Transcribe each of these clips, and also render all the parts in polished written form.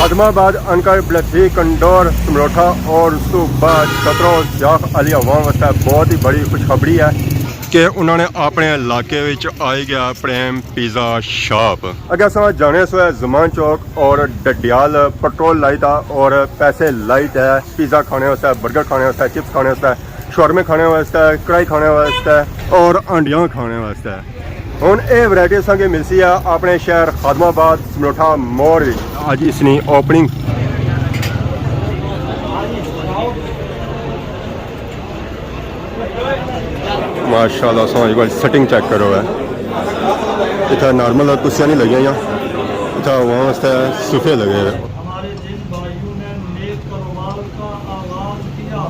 خادمآباد incur بلتھی کنڈور سمروٹھا اور اس تو بعد چھترو سیاح علی عوام واسطے بہت ہی بڑی خوشخبری ہے کہ انہوں نے اپنے علاقے وچ آئی گیا پریم پیزا شاپ اگے اساں جانے سو ہے زمان چوک اور ڈڈیال پٹرول لائٹ اور پیسے لائٹ ہے پیزا کھانے واسطے برگر کھانے واسطے چپس کھانے واسطے شورمے کھانے واسطے کڑائی کھانے واسطے اور انڈیاں کھانے واسطے ہوں یہ ورائٹی اصل کی ملتی ہے اپنے شہر خادمآباد سمروٹھا موڑ اج اس کی اوپننگ ماشاء اللہ سو ایک بار سیٹنگ چیک کرو ہے اتنا نارمل کرسیاں نہیں لگی ہوئی اتنا وہاں واسطے صوفے لگے ہوئے ہمارے جن بھائیوں نے نیک کاروبار کا آغاز کیا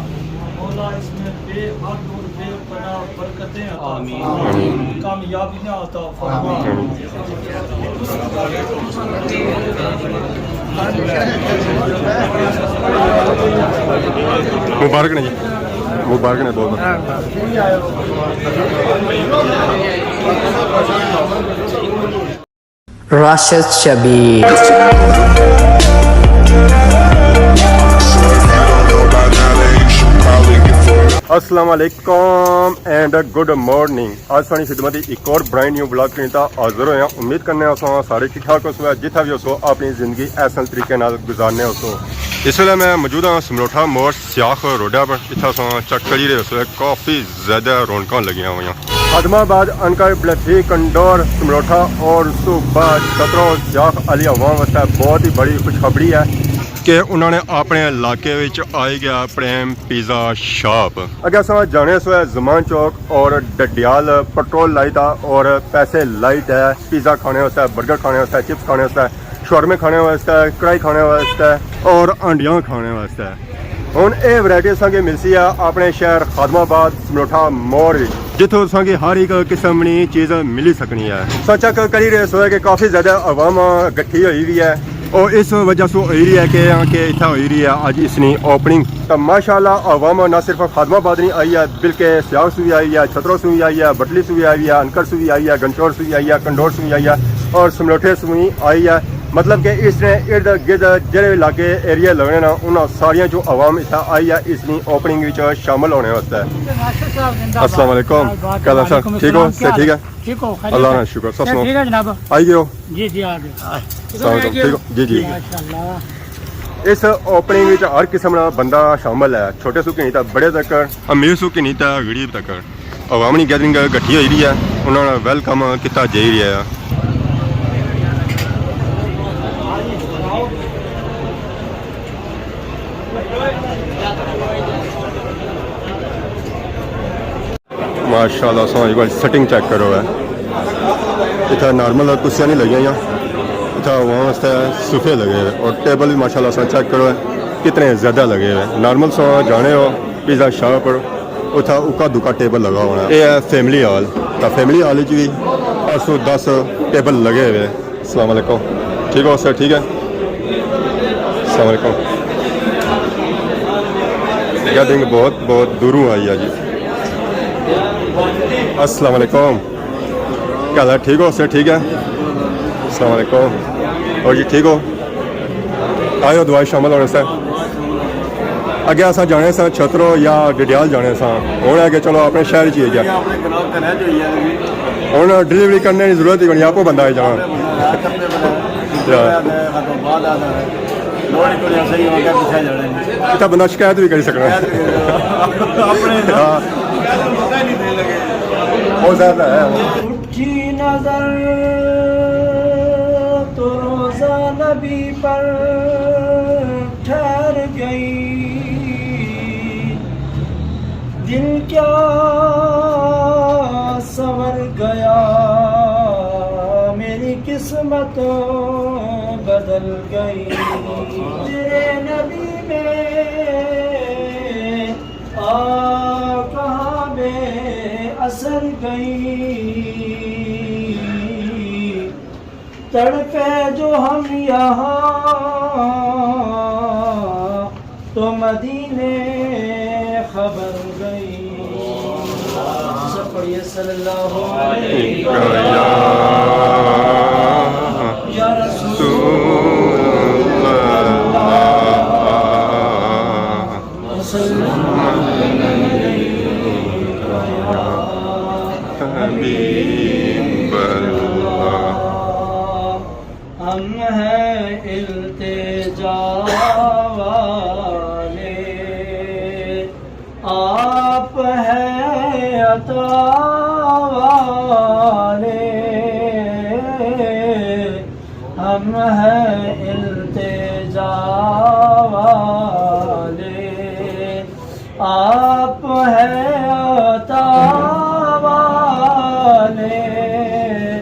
مولا اس میں بے حد اور بے پناہ برکتیں عطا فرما کامیابیاں عطا فرما مبارک نہیں جی مبارک نے بہت راشد شبیر السلام علیکم اینڈ گڈ مارننگ آج سانی خدمت ایک اور برائن نیو بلاگ کرتا حاضر ہوئے ہیں امید کرنے ہو سارے ٹھیک ٹھاک ہو سو جتنا بھی ہو سو اپنی زندگی احسن طریقے نال گزارنے ہو سو اس ویلے میں موجود ہوں سمروٹھا موڑ سیاح روڈا پر اتنا سو چیک کری رہے سو کافی زیادہ رونقاں لگیاں ہوئی خادمآباد انکر بلتھی کنڈور سمروٹھا اور اس تو بعد چھترو سیاح علی عوام واسطے بہت ہی بڑی خوشخبری ہے کہ انہوں نے اپنے علاقے وچ آئی گیا پریم پیزا شاپ اگے اساں جانے سو ہے زمان چوک اور ڈڈیال پٹرول لائٹ اور پیسے لائٹ ہے پیزا کھانے واسطے برگر کھانے واسطے چپس کھانے واسطے شورمے کھانے واسطے کڑائی کھانے واسطے اور انڈیاں کھانے واسطے ہوں یہ ورائٹی اصل کی ملتی ہے اپنے شہر خادمآباد سمروٹھا موڑ جتوں اصل کی ہر ایک قسم کی چیز ملی سکنی ہے سو چیک کری رہے سو ہے کہ کافی زیادہ عوام گٹھی ہوئی ہوئی ہے اور اس وجہ سے ہوئی رہی ہے کہ اتنا ہوئی رہی ہے اج اس کی اوپننگ تو ماشاء اللہ عوام نہ صرف خادمآباد نہیں آئی ہے بلکہ سیاح سے بھی آئی ہے چھتروں سے بھی آئی ہے بٹلی سے بھی آئی ہے انکر سے بھی آئی ہے گنچور سے بھی آئی ہے کنڈور سے بھی آئی ہے اور سمروٹھے سے بھی آئی ہے مطلب کہ اس نے ارد گرد جڑے علاقے ایریا لگنے نا انہوں ساریا جو عوام اتنا آئی ہے اس کی اوپننگ شامل ہونے واسطے السلام علیکم کیا سر ٹھیک ہو سر ٹھیک ہے اللہ کا شکر سب جناب آئی گئے ہو جی جی آ ٹھیک ہو جی جی اس اوپننگ ہر قسم کا بندہ شامل ہے چھوٹے سو کی نہیں تھا بڑے تک امیر سو کی نہیں تھا غریب تک عوامی گیدرنگ گٹھی ہوئی رہی ہے انہوں نے ویلکم کیا جائی رہا ہے ماشاء اللہ سو ایک بار سیٹنگ چیک کرو ہے اتنا نارمل کرسیاں نہیں لگی ہوئی اتنا وہاں واسطے صوفے لگے ہوئے اور ٹیبل بھی ماشاء اللہ سو چیک کرو ہے کتنے زیادہ لگے ہوئے نارمل سو جانے ہو پیزا شاپ پر اتنا اکا دکا ٹیبل لگا ہونا ہے یہ ہے فیملی ہال تو فیملی ہال بھی 810 ٹیبل لگے ہوئے السلام علیکم ٹھیک ہو سر ٹھیک ہے السلام علیکم گیدرنگ بہت بہت دوروں آئی ہے جی السلام علیکم کیا حال ہے ٹھیک ہو سر ٹھیک ہے السلام علیکم اور جی ٹھیک ہو آئے ہو دعائیں شامل ہونے سے اگے اصا جانے سا چھترو یا ڈڈیال جانے سا ہوں ہے کہ چلو اپنے شہر چی گیا ہوں ڈلیوری کرنے کی ضرورت ہی نہیں آپ کو بندہ ہے جانا اتنا بندہ شکایت بھی کر سکنا بہت زیادہ ہے کی نظر تو روزہ نبی پر ٹھہر گئی دل کیا سنور گیا میری قسمت بدل گئی تیرے نبی میں کہاں میں اثر گئی تڑپے جو ہم یہاں تو مدینے خبر گئی سب پڑھیے صلی اللہ علیہ وسلم یا رسول اللہ التجا والے آپ ہیں عطا والے ہم ہیں التجا والے آپ ہیں عطا والے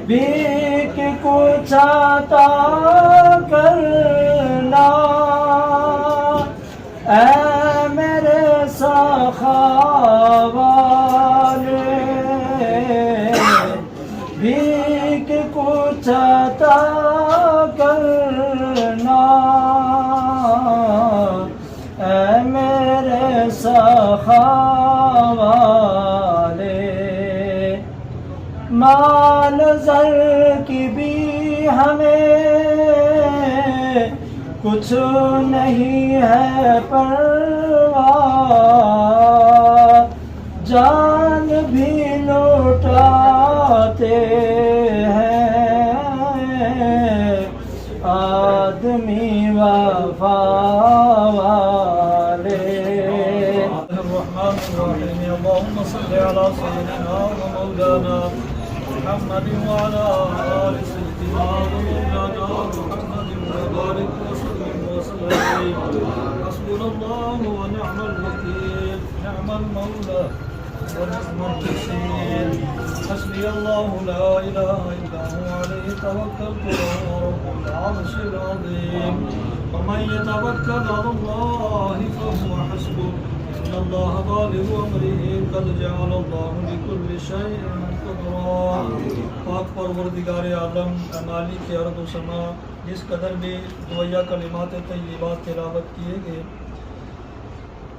بھیک کچھ عطا کرنا اے میرے سخا والے بھیک کچھ عطا کرنا اے میرے سخا والے مال زر کی بھی ہمیں کچھ نہیں ہے پرواہ جان بھی لوٹاتے ہیں آدمی وفا والے الرحمن الرحیم اللهم صل على سيدنا ومولانا محمد وعلى آل سيدنا ومولانا محمد وبارك وسلم عليه حسبنا الله ونعم الوكيل نعم المولى ونعم النصير حسبي الله لا إله إلا هو عليه توكلت وهو رب العرش العظيم ومن يتوكل على الله فهو حسبه إن الله بالغ أمره قد جعل الله لكل شيء قدرا پاک پروردگار عالم مالک ارض و سما جس قدر بھی دویا کلمات طیبات تلاوت کیے گئے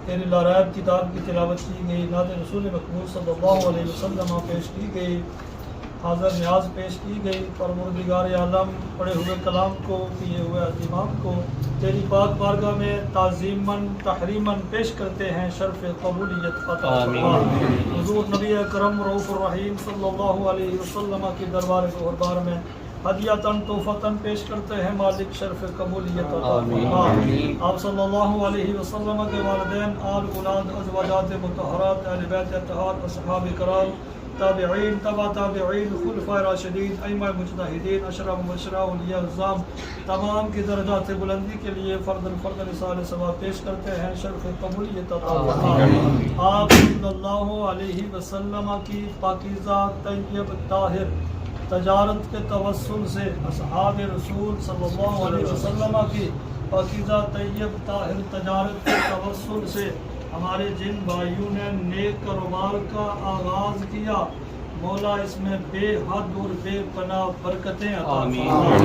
تیری لارائب کتاب کی تلاوت کی گئی نعت رسول مقبول صلی اللہ علیہ وسلم پیش کی گئی حاضر نیاز پیش کی گئی پروردگار عالم پڑھے ہوئے کلام کو کیے ہوئے عظیمات کو تیری پاک بارگاہ میں تعظیماً تحریماً پیش کرتے ہیں شرف قبولیت عطا فرما حضور نبی اکرم رؤوف الرحیم صلی اللہ علیہ وسلم کی دربار گہربار میں ہدیاتاً تحفتاً پیش کرتے ہیں مالک شرف قبولیت عطا فرما آپ صلی اللہ علیہ وسلم کے والدین آل اولاد ازواجات مطہرات اہل بیت اطہار اصحاب کرام تابعین تبع تابعین خلفاء راشدین ائمہ مجتہدین اشرا مبشرہ اولیاء الزام تمام کی درجات بلندی کے لیے فرد رسالہ ثواب پیش کرتے ہیں شرف قبولیت عطا فرما آپ صلی اللہ علیہ وسلم کی پاکیزہ طیب طاہر تجارت کے توسل سے اصحاب رسول صلی اللہ علیہ وسلم کی پاکیزہ طیب طاہر تجارت کے توسل سے ہمارے جن بھائیوں نے نیک کاروبار کا آغاز کیا مولا اس میں بے حد اور بے پناہ برکتیں عطا فرما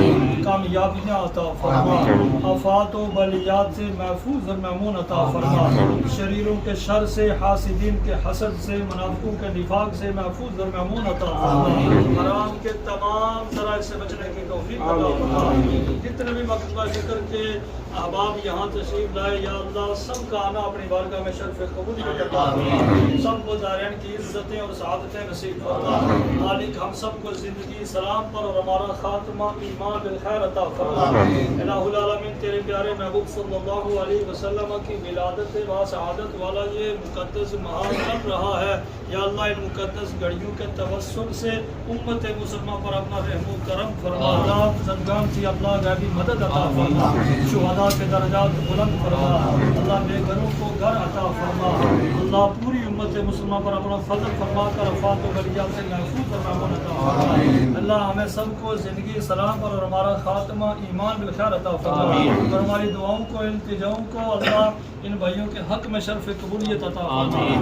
کامیابیاں عطا فرما آفات و بلیات سے محفوظ اور مامون عطا فرما شریروں کے شر سے حاسدین کے حسد سے منافقوں کے نفاق سے محفوظ اور مامون عطا فرما حرام کے تمام ذرائع سے بچنے کی توفیق عطا فرما جتنے بھی مقصد ذکر کے احباب یہاں تشریف لائے یا اللہ سب کا آنا اپنی بارگاہ میں شرف قبولیت عطا فرما سب کو زائرین کی عزتیں اور سعادتیں نصیب فرما مالک ہم سب کو زندگی سلام پر اور ہمارا خاتمہ ایمان بالخیر عطا فرما الہ العالمین تیرے پیارے محبوب صلی اللہ علیہ وسلم کی ولادت با سعادت والا یہ مقدس ماہ چل رہا ہے یا اللہ ان مقدس گھڑیوں کے توسل سے امت مسلمہ پر اپنا رحم و کرم فرما اللہ زندگان کی اللہ غیبی مدد عطا فرما شہداء کے درجات بلند فرما اللہ بے گھروں کو گھر عطا فرما اللہ پوری امت مسلمہ پر اپنا فضل فرما کر افات و بلیات سے محفوظ اور مامون عطا فرما اللہ ہمیں سب کو زندگی سلام پر اور ہمارا خاتمہ ایمان بالخیر عطا فرما اور ہماری دعاؤں کو التجاؤں کو اللہ ان بھائیوں کے حق میں شرف قبولیت عطا فرما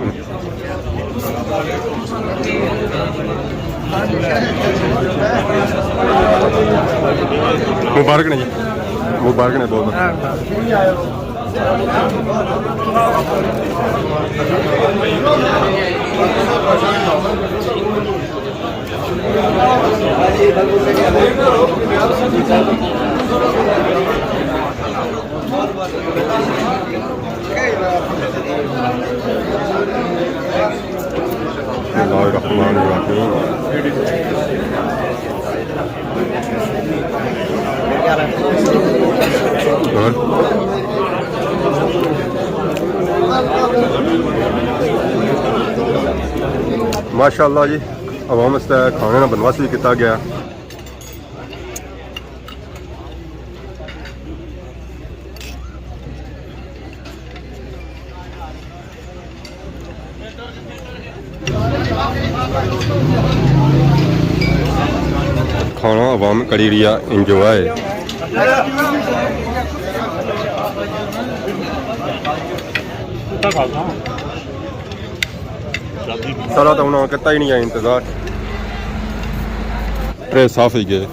مبارک نہیں مبارک نہیں بہت بسم اللہ الرحمن الرحیم बिल्कुल माशाअल्लाह जी आवाम वास्ते खाने का बंदोबस्त भी किया गया। खाना आवाम करी रही है इंजॉय। सारा तो उन्होंने किता ही नहीं है इंतजार, ट्रे साफ ही गए।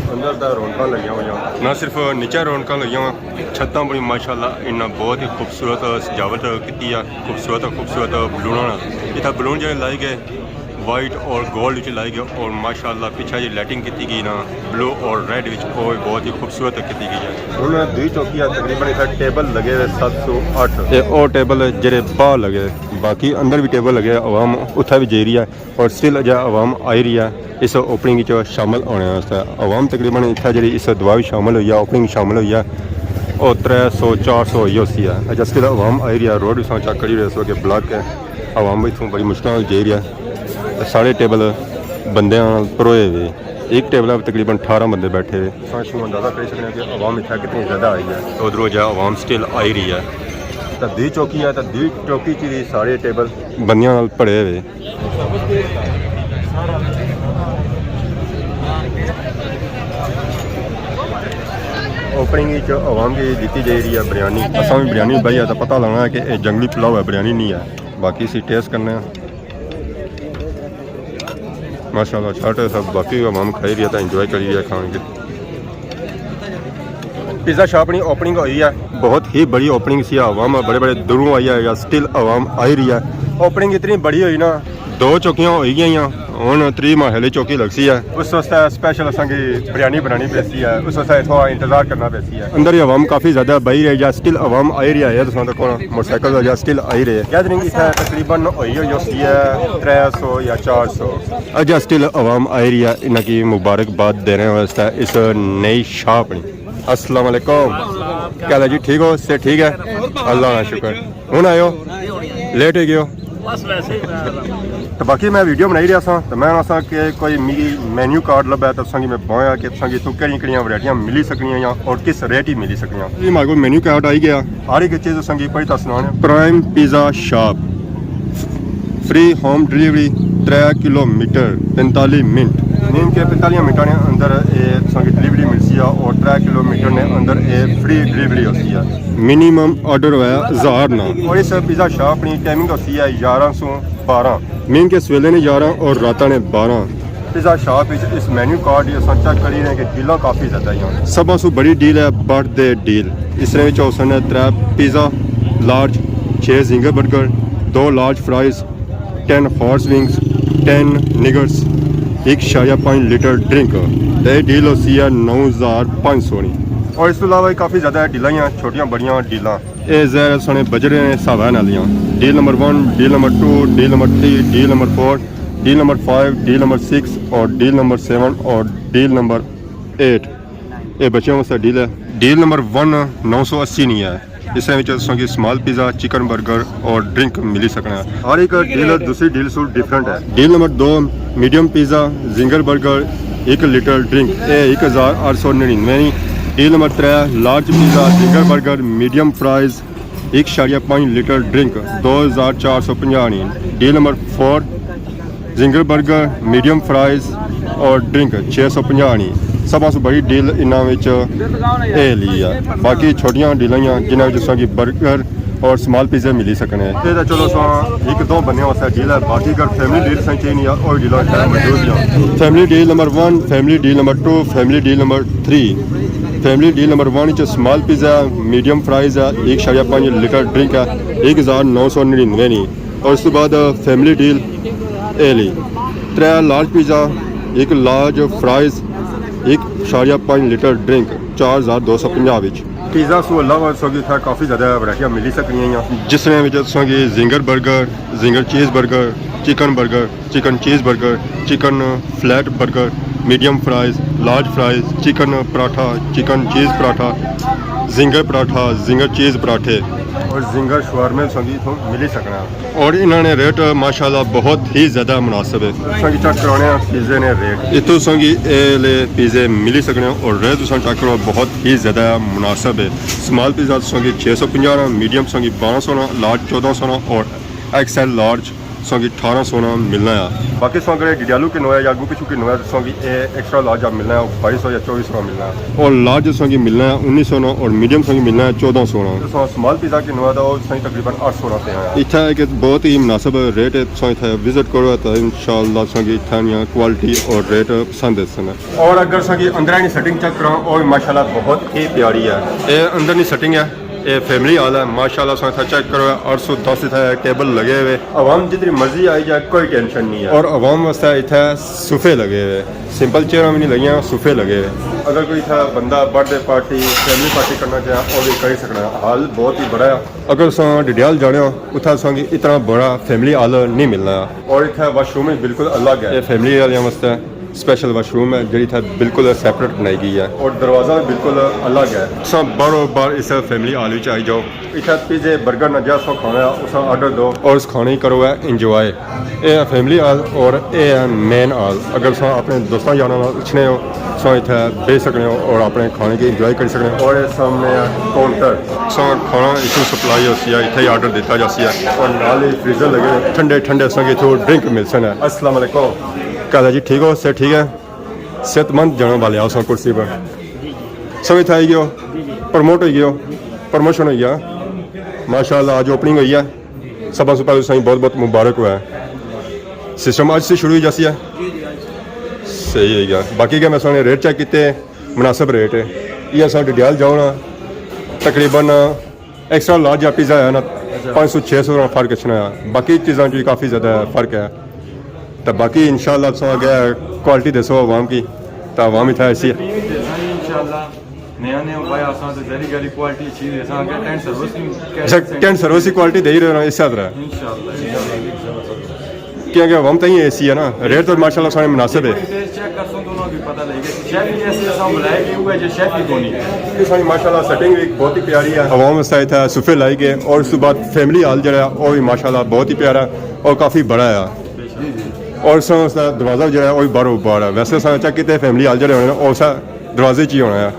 अंदर तो रौनक लगी हुई ना, सिर्फ नीचे रौनक लगी हुई, छत्तां बड़ी माशाअल्लाह इन्ना बहुत ही खूबसूरत सजावट की है, खूबसूरत बलून इतना बलून जो लाई गए वाइट और गोल्ड लाई गए और माशाअल्लाह पीछे जी लाइटिंग की गई ना ब्लू और रेड विच बहुत ही खूबसूरत की गई है। उन्होंने दी चौकी तकरीबन इतना टेबल लगे हुए 708 और टेबल जेरे बाहर लगे, बाकी अंदर भी टेबल लगे आवाम उत्थे भी जा रही है और स्टिल अजय आवाम आई रही है इस ओपनिंग शामिल होने वास्ते। आवाम तकरीबन इतना जी इस दुआ भी शामिल हुई है, ओपनिंग शामिल हुई है और 300-400 हुई उसी है अजय स्टिल आवाम आई रही है। रोड भी चेक करी रहे इस वक्त ब्लॉक है, आवाम भी इतों बड़ी मुश्किल जा रही है। सारे टेबल बंद भरोए हुए, एक टेबल पर तकरीबन 18 बंदे बैठे हुए। अंदाजा कर सकते हैं कि आवाम इतना कितनी ज़्यादा आई है। उधरों जो आवाम स्टिल आई रही है तो दी चौकी है तो दी चौकी च भी सारे टेबल बंदियां भरे हुए। ओपनिंग आवाम की दी जा रही है बिरयानी। असा भी बिरयानी बही है तो पता लगना है कि यह जंगली पुलाव है, बिरयानी नहीं है। बाकी इसी टेस्ट करने माशाअल्लाह छाट सब बाकी आवाम खाई रही है तो इंजॉय करी रही है खाने के। पिज़्ज़ा शॉप की ओपनिंग हुई है, बहुत ही बड़ी ओपनिंग सी, आवाम बड़े बड़े दूरों आई है या स्टिल आवाम आई रही है। ओपनिंग इतनी बड़ी हुई ना 2 चौकियां हो गई हूँ 3 माहली चौकी लगसी है, उस वास्ते स्पेशल असांगी बिरयानी बनानी पैसी है, उस वास्ते थोड़ा इंतजार करना पैसी है। अंदर ही आवाम काफ़ी ज़्यादा बही रही है, स्टिल आवाम आई रही है। तुम देखो मोटरसाइकिल या स्टिल आई रही है। गैदरिंग इतना तकरीबन हुई है 300 या 400 अज स्टिल आवाम आई रही है। इनकी मुबारकबाद देने वास्ते इस नई शॉप ने। अस्सलाम वालेकुम, क्या हाल है जी? ठीक हो? से ठीक है, अल्लाह का शुक्र। हूँ आयो लेट हो गए बस वैसे ही तो बाकी मैं वीडियो बनाई रहा था तो मैं आसा कि कोई मेरी मेन्यू कार्ड लभा तो तुसांगी मैं बोया कि तुसांगी इतों केड़ियां वैरायटियां मिली सकनियां और किस रेट ही मिली सकनियां। ये मेरे को मेन्यू कार्ड आई गया, हर एक चीज़ तुसांगी पढ़ी सुनाने। Prime pizza shop, free home delivery 3 kilometre 45 minute नीम के 45 मिनटा ने अंदर तुसांगी डिलीवरी मिलती है और 3 किलोमीटर ने अंदर फ्री डिलीवरी होती है। मिनिमम ऑर्डर होया 1000 ना। और इस पिज़्ज़ा शॉप की टाइमिंग होती है 11 से 12, मीन के सवेले ने 11 और रात ने 12। पिज़्ज़ा शॉप इस मेन्यू कार्ड चेक करी रहे कि डील काफ़ी ज़्यादा ही सब सू बड़ी डील है बर्थडे डील। इस 3 pizza large, 6 ginger burger, 2 large fries, 10 horse wings, 10 niggers, 1.5 litre drink. तो ये डील होती है 9500 नी। और इस अलावा काफ़ी ज़्यादा डील छोटिया बड़िया डील ये जैर सोने बजट ने हिसाब है नालियाँ। Deal number 1, deal number 2, deal number 3, deal number 4, deal number 5, deal number 6 और डील नंबर 7 और डील नंबर 8। ये बच्चों वास्ते डील है। डील नंबर 1 980 नहीं है, इसमें स्मॉल पिज़्ज़ा, चिकन बर्गर और ड्रिंक मिली सकना है। हर एक डील दूसरी डील से डिफरेंट है। Deal number 2 medium pizza, ginger burger, 1 litre drink, ये 1899। Deal number 3 large pizza, ginger burger, medium fries, 1.5 litre drink, 2450। Deal number 4 ginger burger, medium fries और drink 650। सब से बड़ी डील इन्हों ली है। बाकी छोटिया डीलें जिन्होंने की बर्गर और स्मॉल पिज़्ज़ा मिली सकने। ये तो चलो 1-2 बंदे वास्ते डील है। बाकी अगर फैमिली डील चाहिए और डील मौजूद हैं। Family deal number 1, family deal number 2, family deal number 3। Family deal number 1 small pizza, medium fries है, 1.5 लीटर ड्रिंक है, 1999। और उस बाद फैमिली डील ए ली 3 large pizza, 1 large fries, 1.5 litre drink, 4250। Pizza सो अलावा काफ़ी ज़्यादा वैरायटियां मिली सकनियां जिसमें zinger burger, zinger cheese burger, chicken cheese burger, chicken flat burger, medium fries, large fries, chicken paratha, chicken cheese paratha, zinger paratha, zinger cheese पराठे और जिंगर शवारमे संगी इथों मिल ही सकना। और इन्होंने रेट माशाल्लाह बहुत ही ज़्यादा मुनासिब है। संगी चेक कराने पिज़्ज़े ने रेट इतों संगी ले पिज़्ज़े मिल ही सकने और रेट तुम चेक करो बहुत ही ज़्यादा मुनासिब है। स्मॉल पिज़्ज़ा संगी 650, मीडियम संगी 1200, लार्ज 1400 और एक्सएल लार्ज संगी 1800 मिलना है। बाकी सौ अगर डिटेलू के नोया या आगू पिछू के नोया संगी एक्स्ट्रा लार्ज आप मिलना है 2200 या 2400 मिलना है और लार्ज संगी मिलना है 1900 और मीडियम संगी मिलना है 1400। स्मॉल पिज़्ज़ा के नोया वो संगी तकरीबन 800 पे है। इतना है कि बहुत ही मुनासिब रेट है। सो इतना विजिट करो तो इंशाल्लाह संगी इतना क्वालिटी और रेट पसंद है। और अगर संगी अंदर की सेटिंग चेक करो और माशाल्लाह बहुत ही प्यारी है। ये अंदर की सेटिंग है, ये फैमिली हाल है माशाल्लाह। सो चेक करो 810 टेबल लगे हुए, आवाम जितनी मर्जी आई जाए कोई टेंशन नहीं है। और आवाम वास्ते इतना सोफे लगे हुए, सिंपल चेयर भी नहीं लगी, सोफे लगे हुए। अगर कोई था बंदा बर्थडे पार्टी फैमिली पार्टी करना चाहे और भी कर सकना है। हाल बहुत ही बड़ा है। अगर सो डिटेल जाने उतना संगी इतना बड़ा फैमिली हाल नहीं मिलना है। और इतना वाशरूम बिल्कुल अलग है, ये फैमिली वाले वास्ते स्पेशल वाशरूम है जी बिल्कुल सेपरेट बनाई गई है और दरवाज़ा बिल्कुल अलग है। सब बारो बार इस फैमिली हाल में आई जाओ, इतना पिज़्ज़े बर्गर न जैसा खाना है उस ऑर्डर दो और उस खाने करो है इंजॉय। ये है फैमिली हाल और ये है मेन हाल। अगर सो अपने दोस्तों जाना पूछने हो सो इतना बेच सकते हो और अपने खाने की इंजॉय कर सकते हो। और ये सामने काउंटर सो खाना इतनी सप्लाई होती है, इतना ही ऑर्डर दिता जाती है और नाल ही फ्रीजर लगे ठंडे ठंडे संगे इतों ड्रिंक मिल सकते। अस्सलाम वालेकुम, क्या जी ठीक हो? से ठीक है, सेहतमंद जाने वाले आओ सो कुर्सी पर सब इतना आई गयो प्रमोट हो गयो, प्रमोशन हो गया माशाल्लाह। आज ओपनिंग हुई है, सब से पहले सही बहुत बहुत मुबारक हुआ है। सिस्टम आज से शुरू ही जैसी है, सही है गया। बाकी क्या मैं सुने रेट चेक किए मुनासिब रेट है। ये अस डिटेल जाओ ना तकरीबन एक्स्ट्रा लार्ज या पिज़्ज़ा है ना 500-600 का फ़र्क अच्छा है। बाकी चीज़ों की काफ़ी ज़्यादा फ़र्क है। तो बाकी इंशाल्लाह सो अगर क्वालिटी दसो आवाम की तो आवाम इतना ऐसी है नया नया भाई आसान तो जरी गली क्वालिटी चीज है सा के टेंट सर्विस अच्छा टेंट सर्विस की क्वालिटी दे ही रहे हो इस तरह इंशाल्लाह क्योंकि आवाम तो ही ऐसी है ना। रेट तो माशाल्लाह सारे मुनासिब है। चेक कर सुन दोनों भी पता लगेगा शेफ ही ऐसे सब बुलाएंगे हुए जो शेफ ही कोनी ये सारी माशाल्लाह सेटिंग भी बहुत ही प्यारी है। आवाम वास्ते था सोफे लाई गए और उसके बाद फैमिली हाल जो है वो भी माशाल्लाह बहुत ही प्यारा और काफ़ी बड़ा है। और उसका दरवाज़ा जो है वो भी बारो बार है। वैसे चेक किए फैमिली हाल जो होना उस दरवाजे च ही होना है,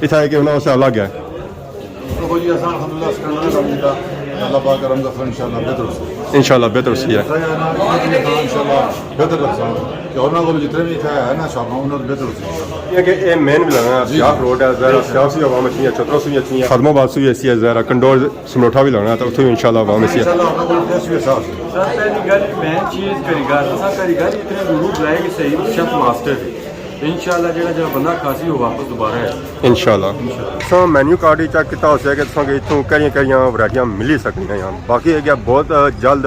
इतना है कि उन्हें उससे अलग है। इंशाल्लाह बेहतर उसकी है। ये मेन भी लगना सियाफ रोड है, ज़रा सियाफ से आवाम अच्छी है, चतरों से भी अच्छी है, खदमाबाद से भी ऐसी है, ज़रा कंडोर समरोठा भी लगना है तो उसमें भी इंशाल्लाह आवाम ऐसी है। सर पहली गली मेन चीज कारीगर सा कारीगर इतने रूप लाए कि सही शेफ मास्टर इंशाल्लाह जेड़ा जेड़ा बंदा खासी हो वापस दोबारा है इंशाल्लाह। सो मेन्यू कार्ड ही चेक किया हो सके कि इतों कई वैरायटियां मिल ही सकती हैं। बाकी है क्या बहुत जल्द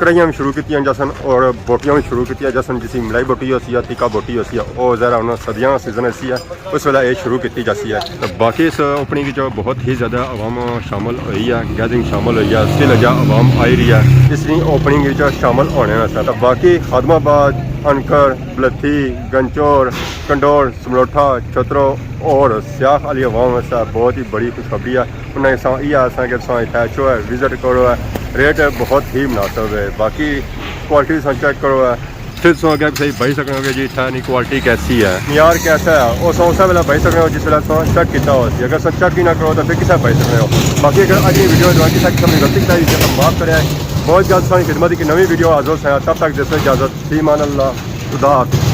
कढ़ाइयां भी शुरू की जैसन और बोटियां भी शुरू की जैसन जिसी मलाई बोटी होती है तीखा बोटी होती है और ज़रा उन्हें सदियाँ सीजन ऐसी है उस वेला ये शुरू की जाती है। तो बाकी इस ओपनिंग की जो बहुत ही ज़्यादा आवाम शामिल हुई है, गैदरिंग शामिल हुई है, स्टिल अजा आवाम आई रही है इसलिए ओपनिंग जो शामिल होने वास्ते। तो बाकी खादमाबाद, अनकर, बलथी, गंचौर, कंडोर, समरोठा, चतरो और सियाख वाली आवाम वास्ते बहुत ही बड़ी खुशखबरी है। उन्हें इतना शो है विजिट करो है, रेट बहुत ही मुनासिब है। बाकी क्वालिटी चेक करो है, फिर सो अगर सही भाई सकते जी इतनी क्वालिटी कैसी है, यार कैसा है और उस वेला भाई सकते हो जिस वेला चेक किया हो। अगर चेक ही ना करो तो फिर किसा भाई सकते हो। बाकी अगर अगली वीडियो जो किसी किस्म की गलती कराई तो माफ़ करें। बहुत जल्द सारी खिदमत की नवी वीडियो हाजिर है, तब तक जैसे इजाज़त फी मान अल्लाह खुदा हाफ़िज़।